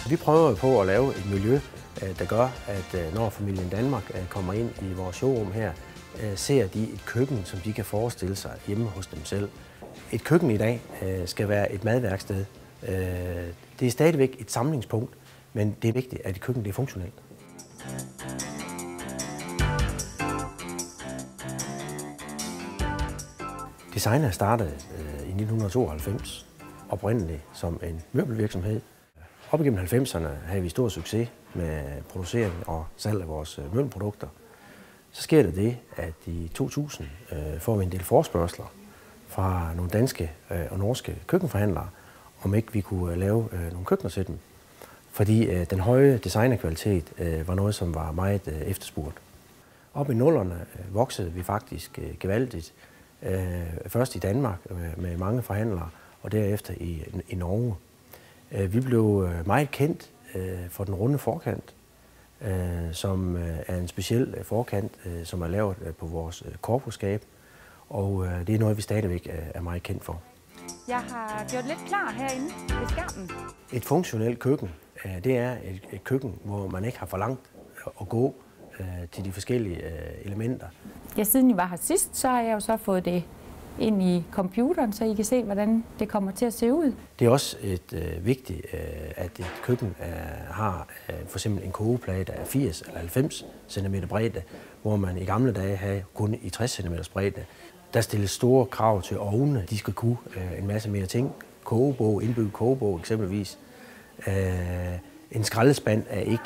Vi prøver på at lave et miljø, der gør, at når familien Danmark kommer ind i vores showroom her, ser de et køkken, som de kan forestille sig hjemme hos dem selv. Et køkken i dag skal være et madværksted. Det er stadigvæk et samlingspunkt, men det er vigtigt, at et køkken er funktionelt. Designer startede i 1992, oprindeligt som en møbelvirksomhed. Op igennem 90'erne havde vi stor succes med producering og salg af vores møbelprodukter. Så sker det, at i 2000 får vi en del forespørgsler fra nogle danske og norske køkkenforhandlere, om ikke vi kunne lave nogle køkkener til dem. Fordi den høje designerkvalitet var noget, som var meget efterspurgt. Op i 00'erne voksede vi faktisk gevaldigt. Først i Danmark med mange forhandlere, og derefter i Norge. Vi blev meget kendt for den runde forkant, som er en speciel forkant, som er lavet på vores korpusskab, og det er noget, vi stadigvæk er meget kendt for. Jeg har gjort lidt klar herinde ved skærmen. Et funktionelt køkken, det er et køkken, hvor man ikke har for langt at gå til de forskellige elementer. Ja, siden I var her sidst, så har jeg jo så fået det ind i computeren, så I kan se, hvordan det kommer til at se ud. Det er også vigtigt, at et køkken har for eksempel en kogeplade af 80 eller 90 cm bredde, hvor man i gamle dage havde kun i 60 cm bredde. Der stilles store krav til ovne. De skal kunne en masse mere ting. Kogebog, indbygget kogebog eksempelvis. En skraldespand er ikke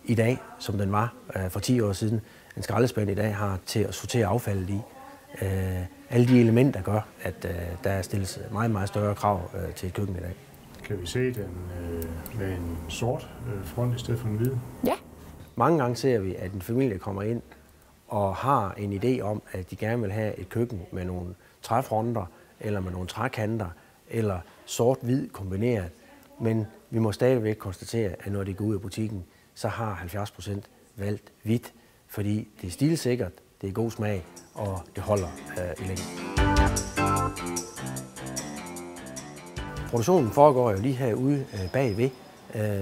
i dag, som den var for 10 år siden. En skraldespand i dag har til at sortere affaldet i. Alle de elementer gør, at der stilles meget, meget større krav til et køkken i dag. Kan vi se den med en sort front i stedet for en hvid? Ja. Mange gange ser vi, at en familie kommer ind og har en idé om, at de gerne vil have et køkken med nogle træfronter, eller med nogle trækanter, eller sort-hvid kombineret. Men vi må stadigvæk konstatere, at når de går ud af butikken, så har 70% valgt hvidt, fordi det er stilsikkert, det er god smag, og det holder i længden. Produktionen foregår jo lige herude bagved,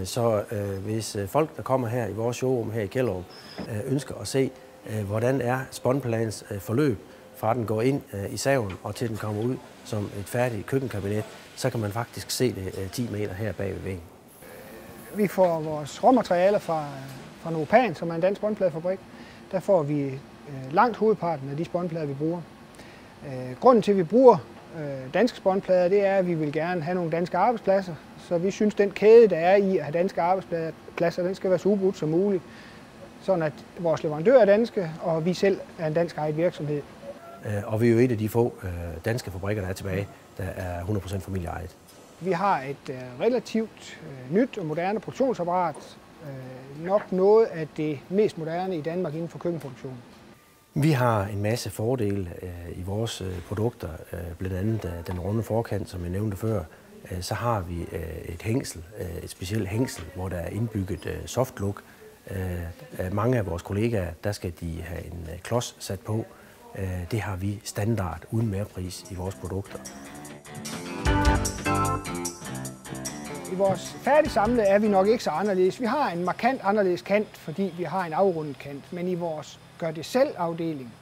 så hvis folk, der kommer her i vores showroom her i Kjellerup, ønsker at se, hvordan er spånpladens forløb, fra den går ind i saven og til den kommer ud som et færdigt køkkenkabinet, så kan man faktisk se det 10 meter her bag ved væggen. Vi får vores råmaterialer fra Novopan, som er en dansk spånpladefabrik. Der får vi langt hovedparten af de spånplader, vi bruger. Grunden til, at vi bruger danske spånplader, det er, at vi vil gerne have nogle danske arbejdspladser. Så vi synes, den kæde, der er i at have danske arbejdspladser, den skal være så ubrudt som muligt. Sådan at vores leverandører er danske, og vi selv er en dansk ejet virksomhed. Og vi er jo et af de få danske fabrikker, der er tilbage, der er 100% familieejet. Vi har et relativt nyt og moderne produktionsapparat. Nok noget af det mest moderne i Danmark inden for køkkenproduktion. Vi har en masse fordele i vores produkter, blandt andet den runde forkant, som jeg nævnte før. Så har vi et hængsel, et specielt hængsel, hvor der er indbygget softlook. Mange af vores kollegaer, der skal de have en klods sat på. Det har vi standard uden merpris i vores produkter. I vores færdigsamlede er vi nok ikke så anderledes. Vi har en markant anderledes kant, fordi vi har en afrundet kant. Men i vores gør-det-selv-afdeling,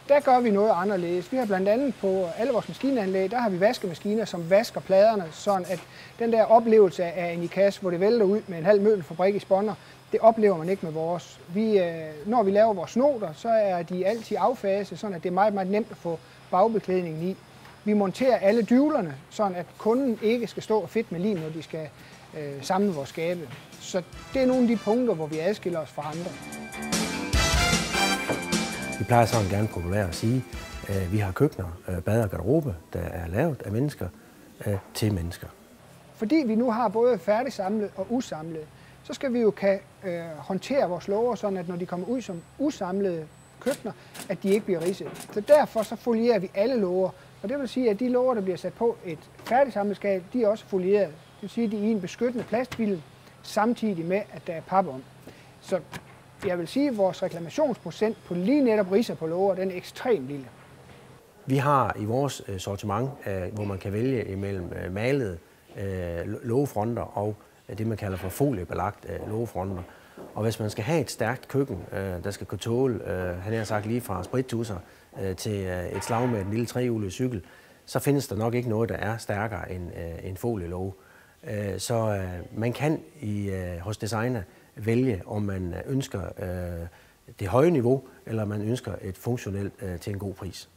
der gør vi noget anderledes. Vi har blandt andet på alle vores maskinanlæg, der har vi vaskemaskiner, som vasker pladerne, sådan at den der oplevelse af en IKAS, hvor det vælter ud med en halv møbelfabrik i spånder, det oplever man ikke med vores. Når vi laver vores snoter, så er de altid affase, sådan at det er meget, meget nemt at få bagbeklædningen i. Vi monterer alle dyvlerne, sådan at kunden ikke skal stå og fedt med lim, når de skal samle vores skabe. Så det er nogle af de punkter, hvor vi adskiller os fra andre. Vi plejer sådan gerne populært at sige, at vi har køkkener, bad og garderobe, der er lavet af mennesker til mennesker. Fordi vi nu har både færdigsamlet og usamlet, så skal vi jo håndtere vores låger, sådan at når de kommer ud som usamlede køkkener, at de ikke bliver ridset. Så derfor så folierer vi alle låger. Og det vil sige, at de låger, der bliver sat på et færdigsamlet skab, de er også folieret. Det vil sige, at de er i en beskyttende plastfilm, samtidig med, at der er pap om. Så jeg vil sige, at vores reklamationsprocent på lige netop ridser på låger, den er ekstremt lille. Vi har i vores sortiment, hvor man kan vælge imellem malede lågefronter og det, man kalder for foliebelagt lågefronter. Og hvis man skal have et stærkt køkken, der skal kunne tåle, han har sagt lige fra sprittusser til et slag med en lille trehjulet cykel, så findes der nok ikke noget, der er stærkere end en folielåge. Så man kan hos designer vælge, om man ønsker det høje niveau, eller man ønsker et funktionelt til en god pris.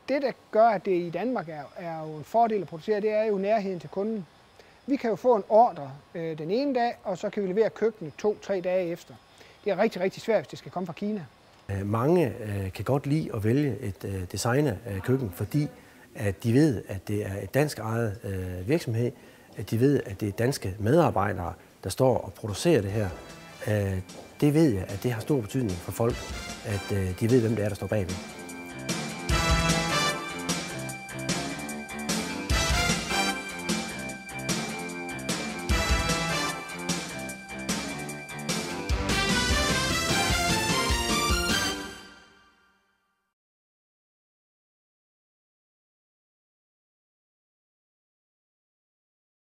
Det, der gør, at det i Danmark er jo en fordel at producere, det er jo nærheden til kunden. Vi kan jo få en ordre den ene dag, og så kan vi levere køkkenet 2-3 dage efter. Det er rigtig, rigtig svært, hvis det skal komme fra Kina. Mange kan godt lide at vælge et designerkøkken, fordi at de ved, at det er et dansk ejet virksomhed, at de ved, at det er danske medarbejdere, der står og producerer det her. Det ved jeg, at det har stor betydning for folk, at de ved, hvem det er, der står bagved.